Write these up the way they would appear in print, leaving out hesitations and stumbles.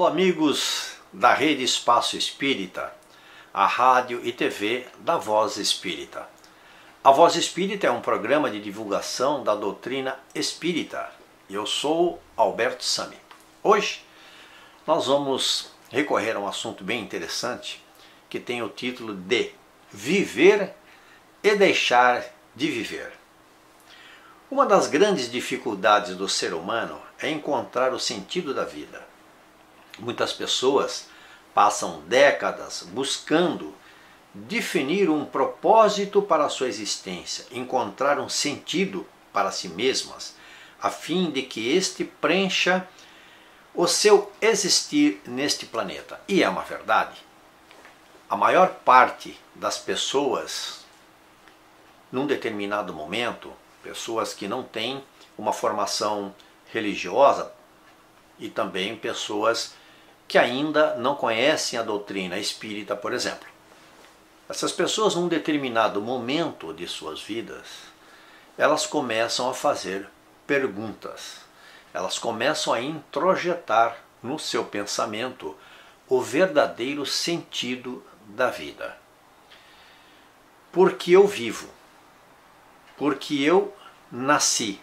Alô amigos da Rede Espaço Espírita, a rádio e TV da Voz Espírita. A Voz Espírita é um programa de divulgação da doutrina espírita. Eu sou Alberto Sami. Hoje nós vamos recorrer a um assunto bem interessante que tem o título de Viver e Deixar de Viver. Uma das grandes dificuldades do ser humano é encontrar o sentido da vida. Muitas pessoas passam décadas buscando definir um propósito para a sua existência, encontrar um sentido para si mesmas, a fim de que este preencha o seu existir neste planeta. E é uma verdade. A maior parte das pessoas, num determinado momento, pessoas que não têm uma formação religiosa e também pessoas que ainda não conhecem a doutrina espírita, por exemplo. Essas pessoas, num determinado momento de suas vidas, elas começam a fazer perguntas. Elas começam a introjetar no seu pensamento o verdadeiro sentido da vida. Por que eu vivo? Por que eu nasci?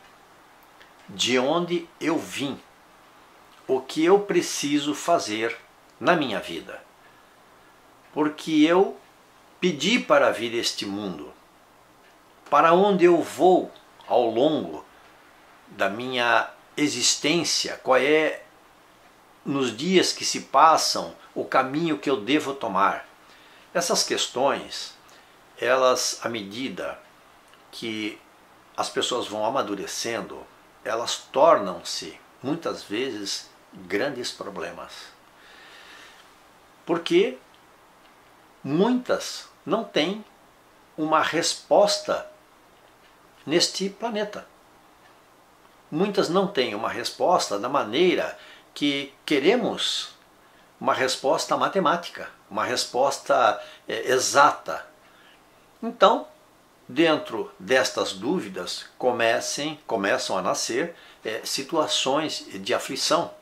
De onde eu vim? O que eu preciso fazer na minha vida? Porque eu pedi para vir este mundo. Para onde eu vou ao longo da minha existência? Qual é, nos dias que se passam, o caminho que eu devo tomar? Essas questões, elas, à medida que as pessoas vão amadurecendo, elas tornam-se, muitas vezes, grandes problemas. Porque muitas não têm uma resposta neste planeta. Muitas não têm uma resposta da maneira que queremos, uma resposta matemática, uma resposta exata. Então, dentro destas dúvidas, começam a nascer situações de aflição,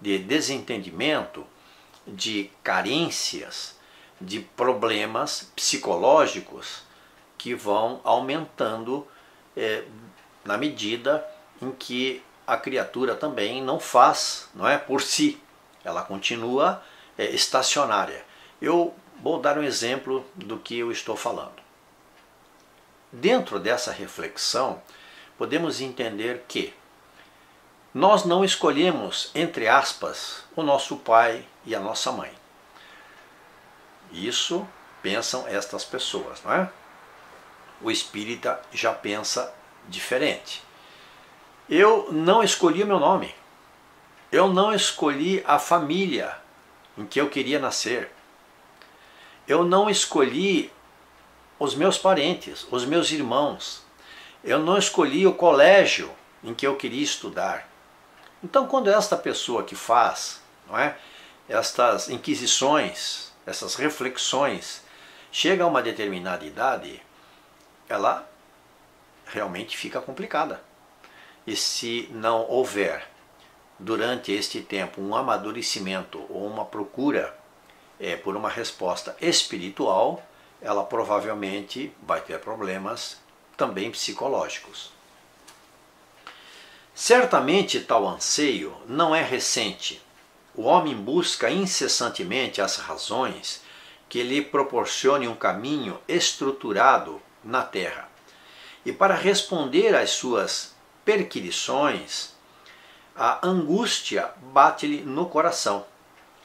de desentendimento, de carências, de problemas psicológicos que vão aumentando na medida em que a criatura também não faz, não é, por si. Ela continua estacionária. Eu vou dar um exemplo do que eu estou falando. Dentro dessa reflexão, podemos entender que nós não escolhemos, entre aspas, o nosso pai e a nossa mãe. Isso pensam estas pessoas, não é? O espírita já pensa diferente. Eu não escolhi o meu nome. Eu não escolhi a família em que eu queria nascer. Eu não escolhi os meus parentes, os meus irmãos. Eu não escolhi o colégio em que eu queria estudar. Então, quando esta pessoa que faz, não é, estas inquisições, essas reflexões, chega a uma determinada idade, ela realmente fica complicada. E se não houver, durante este tempo, um amadurecimento ou uma procura por uma resposta espiritual, ela provavelmente vai ter problemas também psicológicos. Certamente tal anseio não é recente. O homem busca incessantemente as razões que lhe proporcionem um caminho estruturado na Terra. E para responder às suas perquisições, a angústia bate-lhe no coração.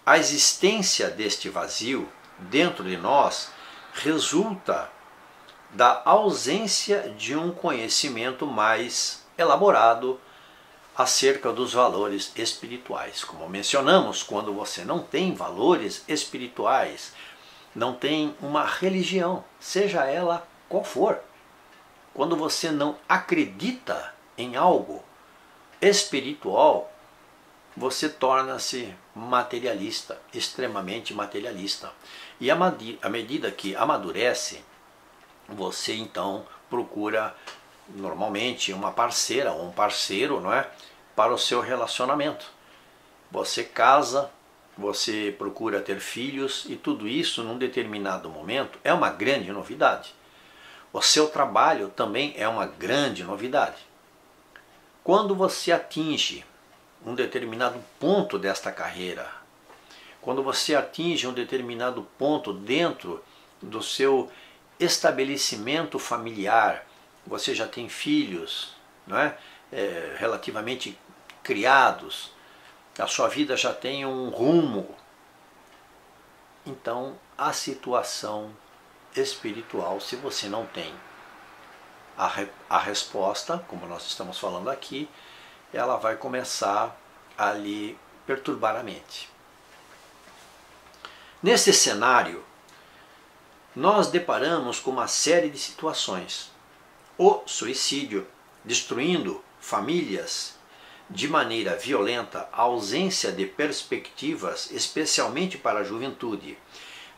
A existência deste vazio dentro de nós resulta da ausência de um conhecimento mais elaborado acerca dos valores espirituais. Como mencionamos, quando você não tem valores espirituais, não tem uma religião, seja ela qual for, quando você não acredita em algo espiritual, você torna-se materialista, extremamente materialista. E à medida que amadurece, você então procura normalmente uma parceira ou um parceiro, não é, para o seu relacionamento. Você casa você procura ter filhos e tudo isso num determinado momento é uma grande novidade. O seu trabalho também é uma grande novidade. Quando você atinge um determinado ponto desta carreira, quando você atinge um determinado ponto dentro do seu estabelecimento familiar, você já tem filhos, não é? Relativamente criados, a sua vida já tem um rumo. Então, a situação espiritual, se você não tem a resposta, como nós estamos falando aqui, ela vai começar a lhe perturbar a mente. Nesse cenário, nós deparamos com uma série de situações. O suicídio, destruindo famílias de maneira violenta, a ausência de perspectivas, especialmente para a juventude,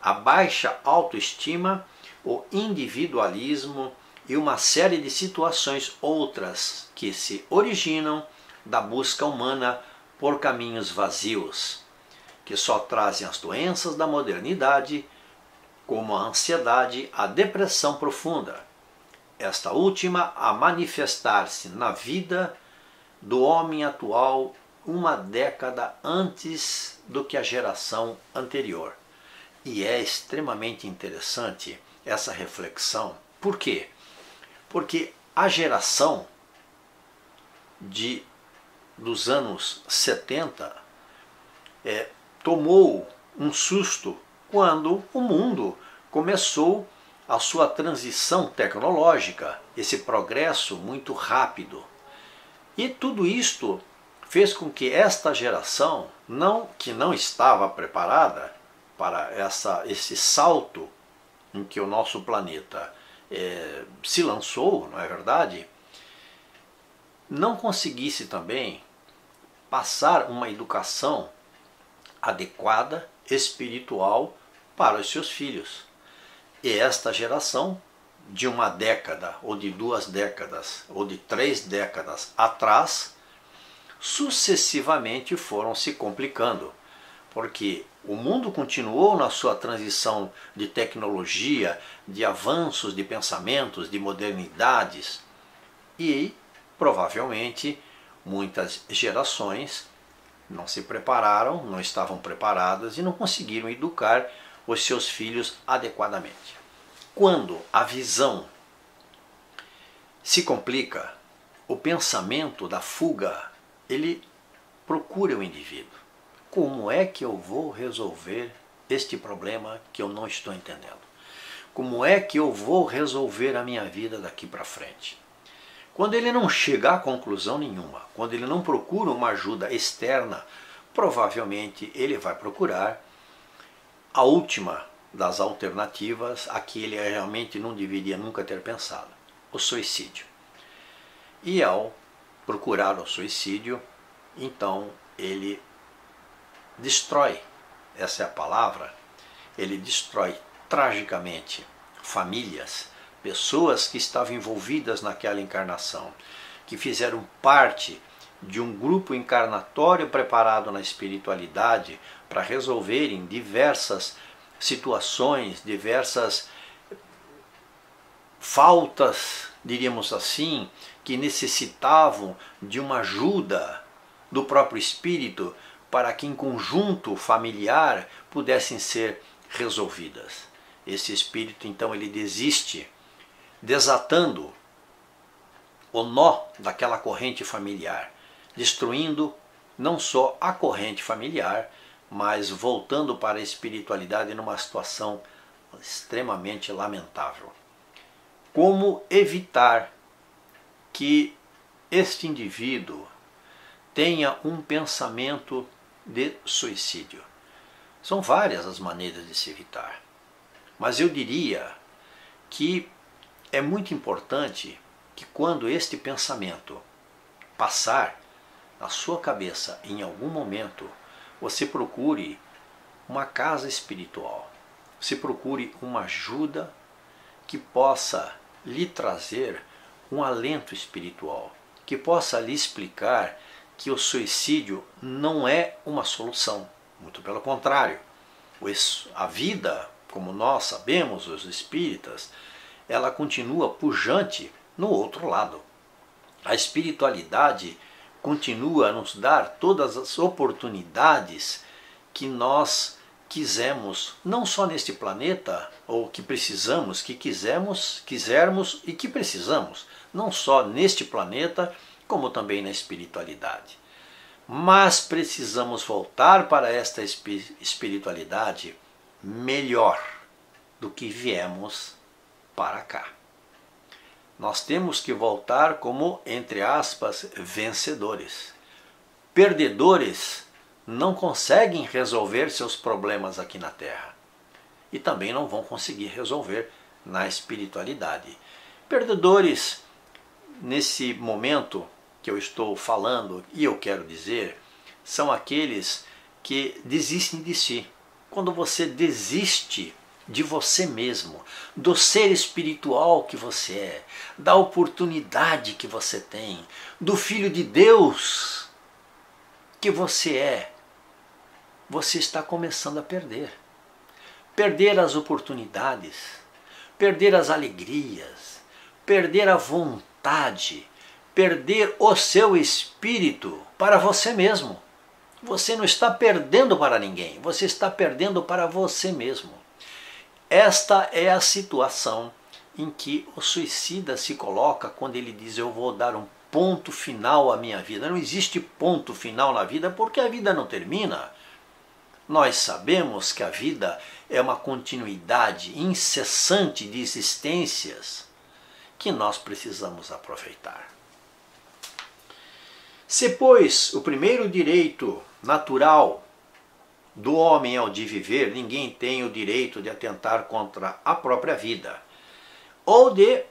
a baixa autoestima, o individualismo e uma série de situações outras que se originam da busca humana por caminhos vazios, que só trazem as doenças da modernidade, como a ansiedade, a depressão profunda, esta última a manifestar-se na vida do homem atual uma década antes do que a geração anterior. E é extremamente interessante essa reflexão. Por quê? Porque a geração dos anos 70 tomou um susto quando o mundo começou a sua transição tecnológica, esse progresso muito rápido. E tudo isto fez com que esta geração, que não estava preparada para esse salto em que o nosso planeta se lançou, não é verdade? Não conseguisse também passar uma educação adequada, espiritual, para os seus filhos. E esta geração, de uma década, ou de 2 décadas, ou de 3 décadas atrás, sucessivamente foram se complicando, porque o mundo continuou na sua transição de tecnologia, de avanços de pensamentos, de modernidades, e provavelmente muitas gerações não se prepararam, não estavam preparadas e não conseguiram educar os seus filhos adequadamente. Quando a visão se complica, o pensamento da fuga, ele procura o indivíduo. Como é que eu vou resolver este problema que eu não estou entendendo? Como é que eu vou resolver a minha vida daqui para frente? Quando ele não chega a conclusão nenhuma, quando ele não procura uma ajuda externa, provavelmente ele vai procurar a última das alternativas, a que ele realmente não deveria nunca ter pensado, o suicídio. E ao procurar o suicídio, então ele destrói, essa é a palavra, ele destrói tragicamente famílias, pessoas que estavam envolvidas naquela encarnação, que fizeram parte de um grupo encarnatório preparado na espiritualidade para resolverem diversas situações, diversas faltas, diríamos assim, que necessitavam de uma ajuda do próprio espírito para que em conjunto familiar pudessem ser resolvidas. Esse espírito então ele desiste, desatando o nó daquela corrente familiar, destruindo não só a corrente familiar, mas voltando para a espiritualidade numa situação extremamente lamentável. Como evitar que este indivíduo tenha um pensamento de suicídio? São várias as maneiras de se evitar, mas eu diria que é muito importante que quando este pensamento passar na sua cabeça em algum momento, você procure uma casa espiritual, você procure uma ajuda que possa lhe trazer um alento espiritual, que possa lhe explicar que o suicídio não é uma solução. Muito pelo contrário. A vida, como nós sabemos, os espíritas, ela continua pujante no outro lado. A espiritualidade continua a nos dar todas as oportunidades que nós quisermos, não só neste planeta, ou que precisamos, que quisermos e que precisamos, não só neste planeta, como também na espiritualidade. Mas precisamos voltar para esta espiritualidade melhor do que viemos para cá. Nós temos que voltar como, entre aspas, vencedores. Perdedores não conseguem resolver seus problemas aqui na Terra. E também não vão conseguir resolver na espiritualidade. Perdedores, nesse momento que eu estou falando, e eu quero dizer, são aqueles que desistem de si. Quando você desiste de você mesmo, do ser espiritual que você é, da oportunidade que você tem, do Filho de Deus que você é, você está começando a perder. Perder as oportunidades, perder as alegrias, perder a vontade, perder o seu espírito para você mesmo. Você não está perdendo para ninguém, você está perdendo para você mesmo. Esta é a situação em que o suicida se coloca quando ele diz: eu vou dar um ponto final à minha vida. Não existe ponto final na vida porque a vida não termina. Nós sabemos que a vida é uma continuidade incessante de existências que nós precisamos aproveitar. Se, pois, o primeiro direito natural do homem é o de viver, ninguém tem o direito de atentar contra a própria vida ou de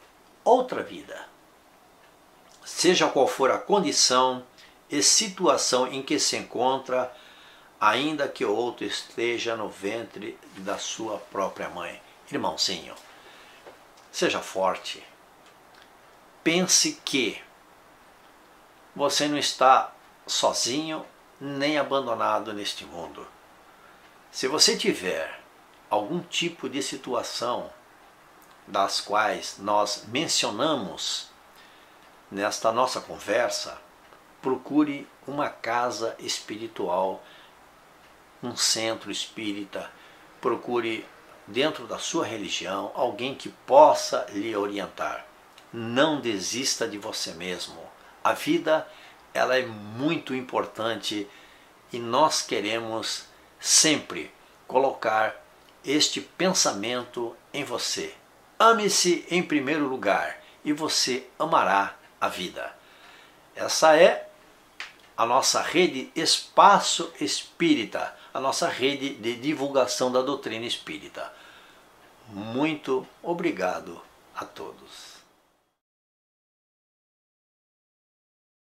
outra vida, seja qual for a condição e situação em que se encontra, ainda que o outro esteja no ventre da sua própria mãe. Irmãozinho, seja forte. Pense que você não está sozinho nem abandonado neste mundo. Se você tiver algum tipo de situação das quais nós mencionamos nesta nossa conversa, procure uma casa espiritual, um centro espírita, procure dentro da sua religião alguém que possa lhe orientar. Não desista de você mesmo. A vida, ela é muito importante e nós queremos sempre colocar este pensamento em você. Ame-se em primeiro lugar e você amará a vida. Essa é a nossa rede Espaço Espírita, a nossa rede de divulgação da doutrina espírita. Muito obrigado a todos.